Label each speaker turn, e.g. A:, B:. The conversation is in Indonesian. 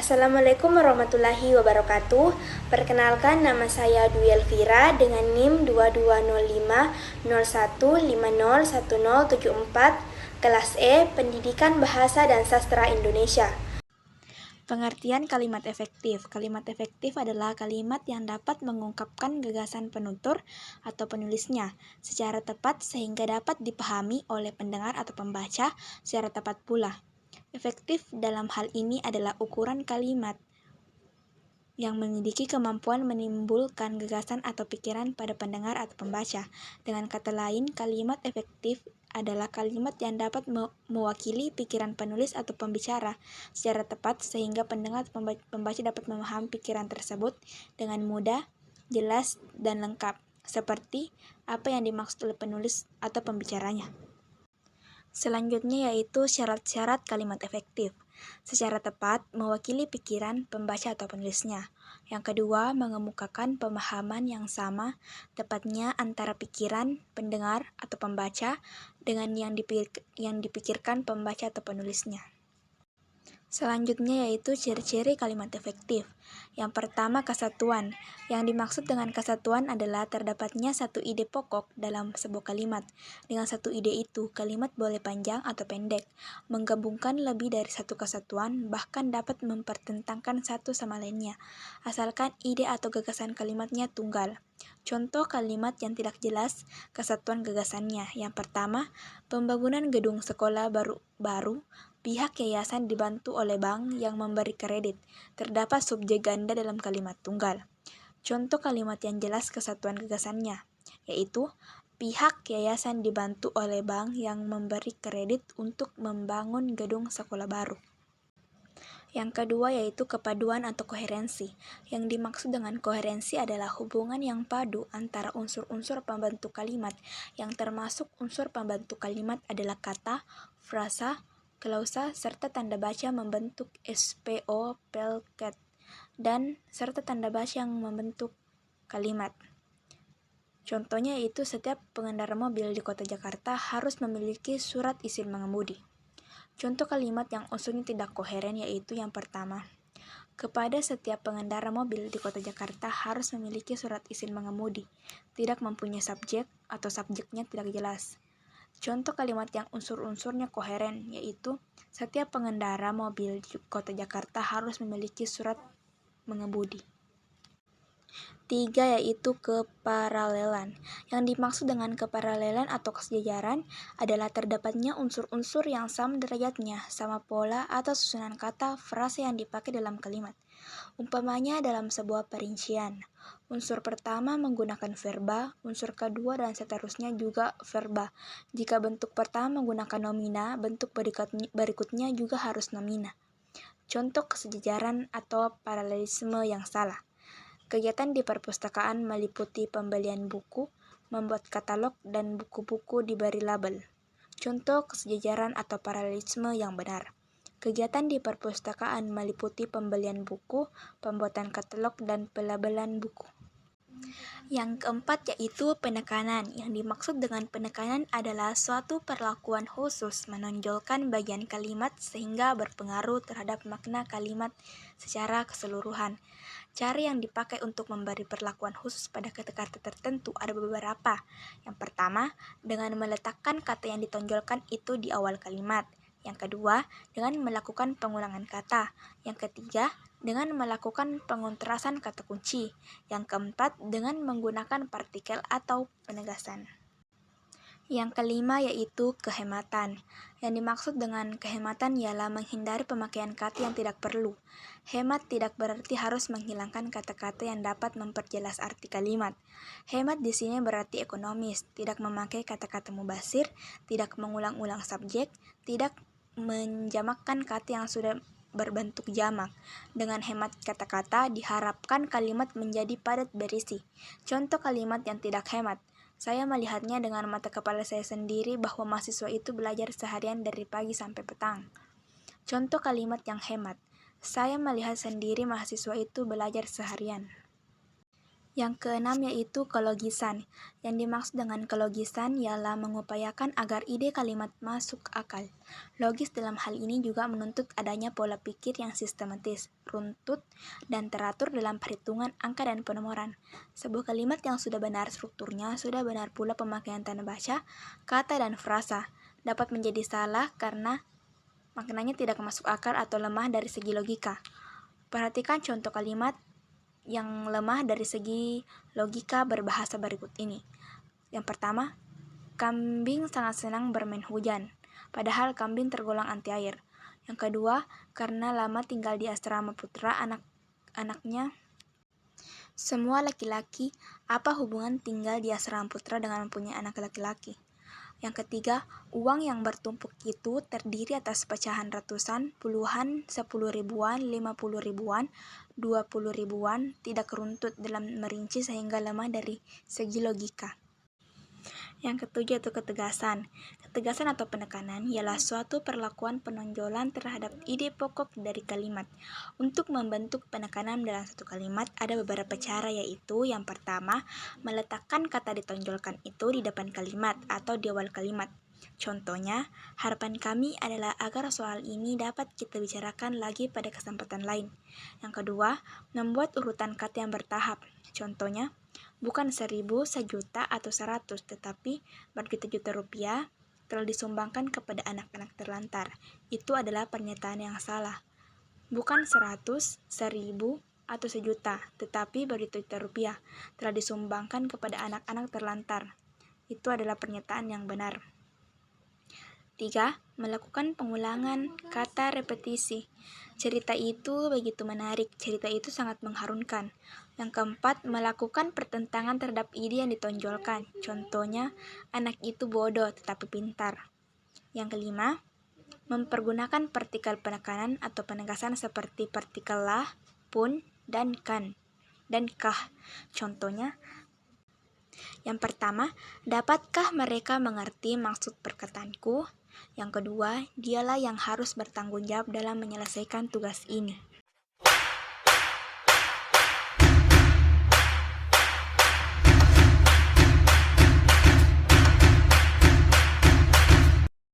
A: Assalamualaikum warahmatullahi wabarakatuh. Perkenalkan, nama saya Dwi Elvira dengan NIM 220501501074, kelas E, Pendidikan Bahasa dan Sastra Indonesia. Pengertian kalimat efektif. Kalimat efektif adalah kalimat yang dapat mengungkapkan gagasan penutur atau penulisnya secara tepat sehingga dapat dipahami oleh pendengar atau pembaca secara tepat pula. Efektif dalam hal ini adalah ukuran kalimat yang memiliki kemampuan menimbulkan gagasan atau pikiran pada pendengar atau pembaca. Dengan kata lain, kalimat efektif adalah kalimat yang dapat mewakili pikiran penulis atau pembicara secara tepat sehingga pendengar atau pembaca dapat memahami pikiran tersebut dengan mudah, jelas, dan lengkap, seperti apa yang dimaksud oleh penulis atau pembicaranya. Selanjutnya yaitu syarat-syarat kalimat efektif. Secara tepat, mewakili pikiran pembaca atau penulisnya. Yang kedua, mengemukakan pemahaman yang sama, tepatnya antara pikiran pendengar atau pembaca dengan yang dipikirkan pembaca atau penulisnya. Selanjutnya yaitu ciri-ciri kalimat efektif. Yang pertama, kesatuan. Yang dimaksud dengan kesatuan adalah terdapatnya satu ide pokok dalam sebuah kalimat. Dengan satu ide itu, kalimat boleh panjang atau pendek. Menggabungkan lebih dari satu kesatuan bahkan dapat mempertentangkan satu sama lainnya, asalkan ide atau gagasan kalimatnya tunggal. Contoh kalimat yang tidak jelas kesatuan gagasannya. Yang pertama, pembangunan gedung sekolah baru pihak yayasan dibantu oleh bank yang memberi kredit. Terdapat subjek ganda dalam kalimat tunggal. Contoh kalimat yang jelas kesatuan gagasannya, yaitu pihak yayasan dibantu oleh bank yang memberi kredit untuk membangun gedung sekolah baru. Yang kedua yaitu kepaduan atau koherensi. Yang dimaksud dengan koherensi adalah hubungan yang padu antara unsur-unsur pembentuk kalimat, yang termasuk unsur pembentuk kalimat adalah kata, frasa, klausa, serta tanda baca membentuk SPO, pelket, dan serta tanda baca yang membentuk kalimat. Contohnya yaitu setiap pengendara mobil di kota Jakarta harus memiliki surat izin mengemudi. Contoh kalimat yang unsurnya tidak koheren yaitu yang pertama, kepada setiap pengendara mobil di kota Jakarta harus memiliki surat izin mengemudi, tidak mempunyai subjek atau subjeknya tidak jelas. Contoh kalimat yang unsur-unsurnya koheren yaitu setiap pengendara mobil di kota Jakarta harus memiliki surat mengemudi. 3 yaitu keparalelan. Yang dimaksud dengan keparalelan atau kesejajaran adalah terdapatnya unsur-unsur yang sama derajatnya, sama pola atau susunan kata frasa yang dipakai dalam kalimat. Umpamanya dalam sebuah perincian, unsur pertama menggunakan verba, unsur kedua dan seterusnya juga verba. Jika bentuk pertama menggunakan nomina, bentuk berikutnya juga harus nomina. Contoh kesejajaran atau paralelisme yang salah. Kegiatan di perpustakaan meliputi pembelian buku, membuat katalog, dan buku-buku diberi label. Contoh kesejajaran atau paralelisme yang benar. Kegiatan di perpustakaan meliputi pembelian buku, pembuatan katalog, dan pelabelan buku. Yang keempat yaitu penekanan. Yang dimaksud dengan penekanan adalah suatu perlakuan khusus menonjolkan bagian kalimat sehingga berpengaruh terhadap makna kalimat secara keseluruhan. Cara yang dipakai untuk memberi perlakuan khusus pada kata-kata tertentu ada beberapa. Yang pertama, dengan meletakkan kata yang ditonjolkan itu di awal kalimat. Yang kedua, dengan melakukan pengulangan kata. Yang ketiga, dengan melakukan pengontrasan kata kunci. Yang keempat, dengan menggunakan partikel atau penegasan. Yang kelima yaitu kehematan. Yang dimaksud dengan kehematan ialah menghindari pemakaian kata yang tidak perlu. Hemat tidak berarti harus menghilangkan kata-kata yang dapat memperjelas arti kalimat. Hemat di sini berarti ekonomis, tidak memakai kata-kata mubazir, tidak mengulang-ulang subjek, tidak menjamakkan kata yang sudah berbentuk jamak. Dengan hemat kata-kata diharapkan kalimat menjadi padat berisi. Contoh kalimat yang tidak hemat. Saya melihatnya dengan mata kepala saya sendiri bahwa mahasiswa itu belajar seharian dari pagi sampai petang. Contoh kalimat yang hemat. Saya melihat sendiri mahasiswa itu belajar seharian. Yang keenam yaitu kelogisan. Yang dimaksud dengan kelogisan ialah mengupayakan agar ide kalimat masuk akal. Logis dalam hal ini juga menuntut adanya pola pikir yang sistematis, runtut, dan teratur dalam perhitungan angka dan penomoran. Sebuah kalimat yang sudah benar strukturnya, sudah benar pula pemakaian tanda baca, kata, dan frasa, dapat menjadi salah karena maknanya tidak masuk akal atau lemah dari segi logika. Perhatikan contoh kalimat yang lemah dari segi logika berbahasa berikut ini. Yang pertama, kambing sangat senang bermain hujan, padahal kambing tergolong anti air. Yang kedua, karena lama tinggal di asrama putra anak-anaknya semua laki-laki, apa hubungan tinggal di asrama putra dengan mempunyai anak laki-laki? Yang ketiga, uang yang bertumpuk itu terdiri atas pecahan ratusan, puluhan, 10 ribuan, 50 ribuan, 20 ribuan, tidak runtut dalam merinci sehingga lemah dari segi logika. Yang ketujuh itu ketegasan. Ketegasan atau penekanan ialah suatu perlakuan penonjolan terhadap ide pokok dari kalimat. Untuk membentuk penekanan dalam satu kalimat ada beberapa cara, yaitu yang pertama, meletakkan kata ditonjolkan itu di depan kalimat atau di awal kalimat. Contohnya, harapan kami adalah agar soal ini dapat kita bicarakan lagi pada kesempatan lain. Yang kedua, membuat urutan kata yang bertahap. Contohnya, bukan 1.000, 1.000.000, atau 100, tetapi berjuta-juta rupiah telah disumbangkan kepada anak-anak terlantar. Itu adalah pernyataan yang salah. Bukan 100, 1.000, atau 1.000.000, tetapi berjuta-juta rupiah telah disumbangkan kepada anak-anak terlantar. Itu adalah pernyataan yang benar. 3. Melakukan pengulangan kata repetisi. Cerita itu begitu menarik, cerita itu sangat mengharumkan. Yang keempat, melakukan pertentangan terhadap ide yang ditonjolkan. Contohnya, anak itu bodoh tetapi pintar. Yang kelima, mempergunakan partikel penekanan atau penegasan seperti partikel lah, pun, dan kan, dan kah. Contohnya, yang pertama, dapatkah mereka mengerti maksud perkataanku? Yang kedua, dialah yang harus bertanggung jawab dalam menyelesaikan tugas ini.